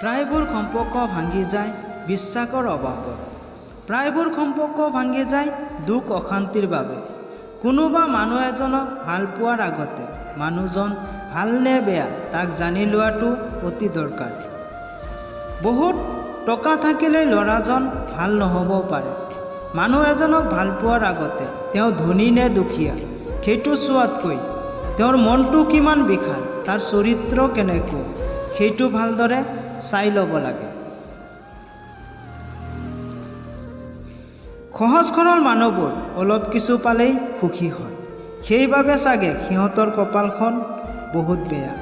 প্ৰায়বোৰ সম্পৰ্ক ভাঙি যায় বিশ্বাসৰ অভাৱত। প্ৰায়বোৰ সম্পৰ্ক ভাঙি যায় দুখ অশান্তিৰ বাবে। কোনোবা মানুহ এজনক ভাল পোৱাৰ আগতে মানুহজন ভাল নে বেয়া তাক জানি লোৱাটো অতি দৰকাৰ। বহুত টকা থাকিলেই ল'ৰাজন ভাল নহ'ব পাৰে। মানুহ এজনক ভাল পোৱাৰ আগতে তেওঁ ধনী নে দুখীয়া সেইটো চোৱাতকৈ তেওঁৰ মনটো কিমান বিশাল, তাৰ চৰিত্ৰ কেনেকুৱা সেইটো ভালদৰে চাই ল'ব লাগে। সহজ সৰল মানুহবোৰ অলপ কিছু পালেই সুখী হয়, সেইবাবে চাগে সিহঁতৰ কপালখন বহুত বেয়া।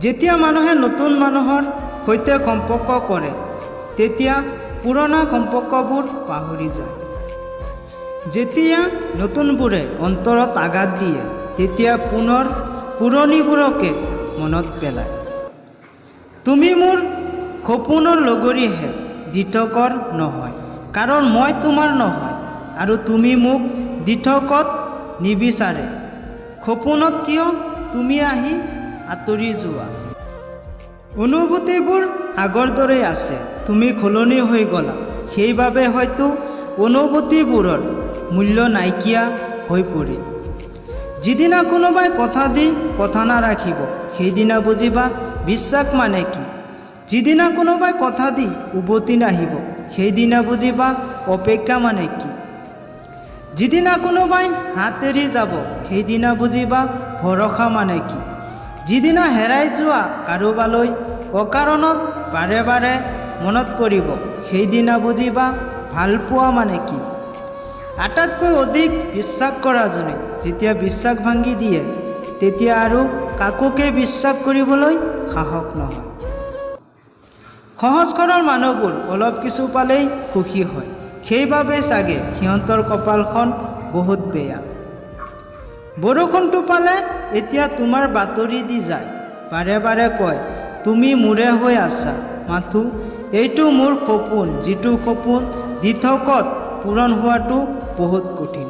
যেতিয়া মানুহে নতুন মানুহৰ সৈতে সম্পৰ্ক কৰে তেতিয়া পুৰণা সম্পৰ্কবোৰ পাহৰি যায়। যেতিয়া নতুনবোৰে অন্তৰত আঘাত দিয়ে তেতিয়া পুনৰ পুৰণিবোৰকে মনত পেলায়। তুমি মোৰ সপোনৰ লগৰীহে দিঠকৰ নহয়, কাৰণ মই তোমাৰ নহয় আৰু তুমি মোক দিঠকত নিবিচাৰে। সপোনত কিয় তুমি আহি আঁতৰি যোৱা? অনুভূতিবোৰ আগৰ দৰেই আছে, তুমি সলনি হৈ গ'লা, সেইবাবে হয়তো অনুভূতিবোৰৰ মূল্য নাইকিয়া হৈ পৰিল। যিদিনা কোনোবাই কথা দি কথা নাৰাখিব সেইদিনা বুজিবা বিশ্বাস মানে কি। যিদিনা কোনোবাই কথা দি উভতি নাহিব সেইদিনা বুজিবা অপেক্ষা মানে কি। যিদিনা কোনোবাই হাত এৰি যাব সেইদিনা বুজিবা ভৰসা মানে কি। যিদিনা হেৰাই যোৱা কাৰোবালৈ অকাৰণত বাৰে বাৰে মনত পৰিব সেইদিনা বুজিবা ভাল পোৱা মানে কি। আটাইতকৈ অধিক বিশ্বাস কৰাজনে যেতিয়া বিশ্বাস ভাঙি দিয়ে তেতিয়া আৰু কাকোকে বিশ্বাস কৰিবলৈ সাহস নহয়। সহজ সৰল মানুহবোৰ অলপ কিছু পালেই সুখী হয়, সেইবাবে চাগে সিহঁতৰ কপালখন বহুত বেয়া। বৰষুণটো পালে এতিয়া তোমাৰ বাতৰি দি যায়, বাৰে বাৰে কয় তুমি মোৰে হৈ আছা, মাথো এইটো মোৰ সপোন, যিটো সপোন দিঠকত পূৰণ হোৱাটো বহুত কঠিন।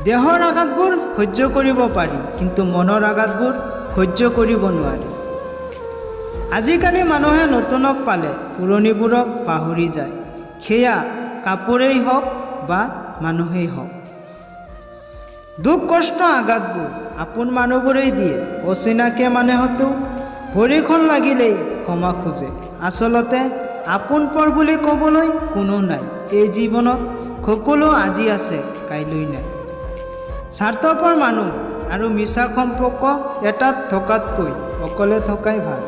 দেহৰ আঘাতবোৰ সহ্য কৰিব পাৰি, কিন্তু মনৰ আঘাতবোৰ সহ্য কৰিব নোৱাৰি। আজিকালি মানুহে নতুনক পালে পুৰণিবোৰক পাহৰি যায়, সেয়া কাপোৰেই হওক বা মানুহেই হওক। দুখ কষ্ট আঘাতবোৰ আপোন মানুহবোৰেই দিয়ে, অচিনাকি মানুহেতো ভৰিখন লাগিলেই ক্ষমা খোজে। আচলতে আপোন পৰ বুলি ক'বলৈ কোনো নাই এই জীৱনত, সকলো আজি আছে কাইলৈ নাই। স্বাৰ্থপৰ মানুহ আৰু মিছা সম্পৰ্ক এটাত থকাতকৈ অকলে থকাই ভাল।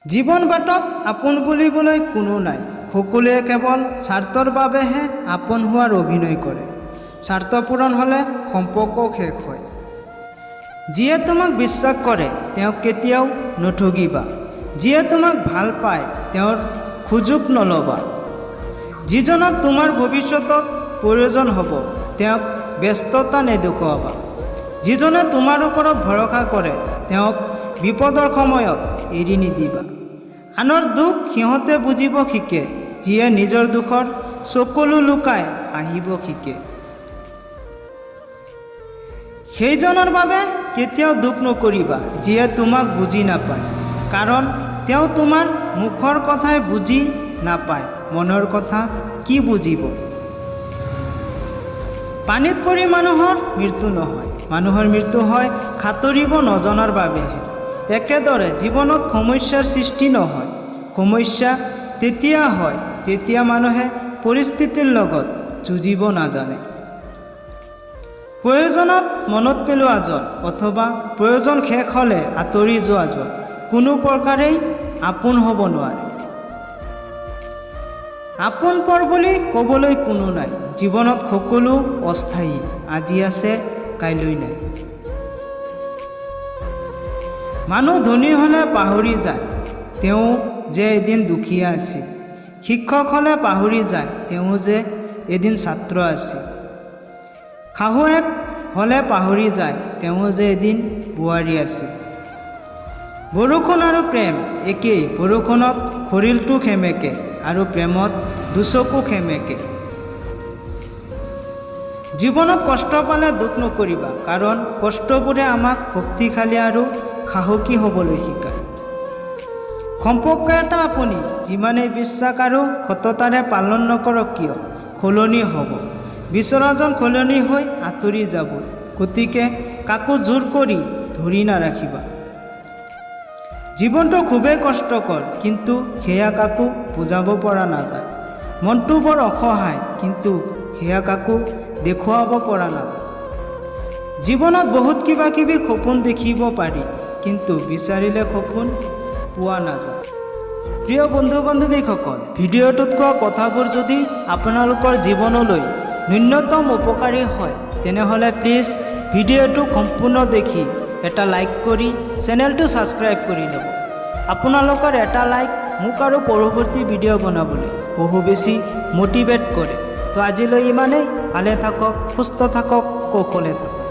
জীৱন বাটত আপোন বুলিবলৈ কোনো নাই, সকলোৱে কেৱল স্বাৰ্থৰ বাবেহে আপোন হোৱাৰ অভিনয় কৰে। স্বাৰ্থ পূৰণ হ'লে সম্পৰ্ক শেষ হয়। যিয়ে তোমাক বিশ্বাস কৰে তেওঁক কেতিয়াও নঠগিবা, যিয়ে তোমাক ভাল পায় তেওঁৰ সুযোগ নল'বা। যিজনক তোমাৰ ভৱিষ্যতত প্ৰয়োজন হ'ব তেওঁক ব্যস্ততা নেদেখুৱাবা। যিজনে তোমাৰ ওপৰত ভৰসা কৰে তেওঁক বিপদৰ সময়ত এৰি নিদিবা। আনৰ দুখ সিহঁতে বুজিব শিকে, যিয়ে নিজৰ দুখৰ চকুলো লুকাই হাঁহিব শিকে। সেইজনৰ বাবে কেতিয়াও দুখ নকৰিবা যিয়ে তোমাক বুজি নাপায়, কাৰণ তেওঁ তোমাৰ মুখৰ কথাই বুজি নাপায়, মনৰ কথা কি বুজিব। পানীত পৰি মানুহৰ মৃত্যু নহয়, মানুহৰ মৃত্যু হয় সাঁতুৰিব নজনাৰ বাবেহে। একেদৰে জীৱনত সমস্যাৰ সৃষ্টি নহয়, সমস্যা তেতিয়া হয় যেতিয়া মানুহে পৰিস্থিতিৰ লগত যুঁজিব নাজানে। প্ৰয়োজনত মনত পেলোৱাজন অথবা প্ৰয়োজন শেষ হ'লে আঁতৰি যোৱাজন কোনো প্ৰকাৰেই আপোন হ'ব নোৱাৰে। আপোন পৰ বুলি ক'বলৈ কোনো নাই, জীৱনত সকলো অস্থায়ী, আজি আছে কাইলৈ নাই। মানুহ ধনী হ'লে পাহৰি যায় তেওঁ যে এদিন দুখীয়া আছিল, শিক্ষক হ'লে পাহৰি যায় তেওঁ যে এদিন ছাত্ৰ আছিল। শাহুৱেক হ'লে পাহৰি যায় তেওঁ যে এদিন বোৱাৰী আছিল। বৰষুণ আৰু প্ৰেম একেই, বৰষুণত খৰিলটো সেমেকে আৰু প্ৰেমত দুচকু সেমেকে। জীৱনত কষ্ট পালে দুখ নকৰিবা, কাৰণ কষ্টবোৰে আমাক শক্তিশালী আৰু সাহসী হ'বলৈ শিকায়। সম্পৰ্ক এটা আপুনি যিমানেই বিশ্বাস আৰু সততাৰে পালন নকৰক কিয় সলনি হ'ব। বিচৰাজন সলনি হৈ আঁতৰি যাব, গতিকে কাকো জোৰ কৰি ধৰি নাৰাখিবা। জীৱনটো খুবেই কষ্টকৰ, কিন্তু সেয়া কাকো বুজাব পৰা নাযায়। মনটো বৰ অসহায়, কিন্তু সেয়া কাকো দেখুৱাব পৰা নাযায়। জীৱনত বহুত কিবা কিবি সপোন দেখিব পাৰি, কিন্তু বিচাৰিলে সপোন পোৱা নাযায়। প্ৰিয় বন্ধু বান্ধৱীসকল, ভিডিঅ'টোত কোৱা কথাবোৰ যদি আপোনালোকৰ জীৱনলৈ ন্যূনতম উপকাৰী হয়, তেনেহ'লে প্লিজ ভিডিঅ'টো সম্পূৰ্ণ দেখি এটা লাইক কৰি চেনেলটো ছাবস্ক্ৰাইব কৰি ল'ব। আপোনালোকৰ এটা লাইক মোক আৰু পৰৱৰ্তী ভিডিঅ' বনাবলৈ বহু বেছি মটিভেট কৰে। তো আজিলৈ ইমানেই। ভালে থাকক, সুস্থ থাকক, কৌশলে থাকক।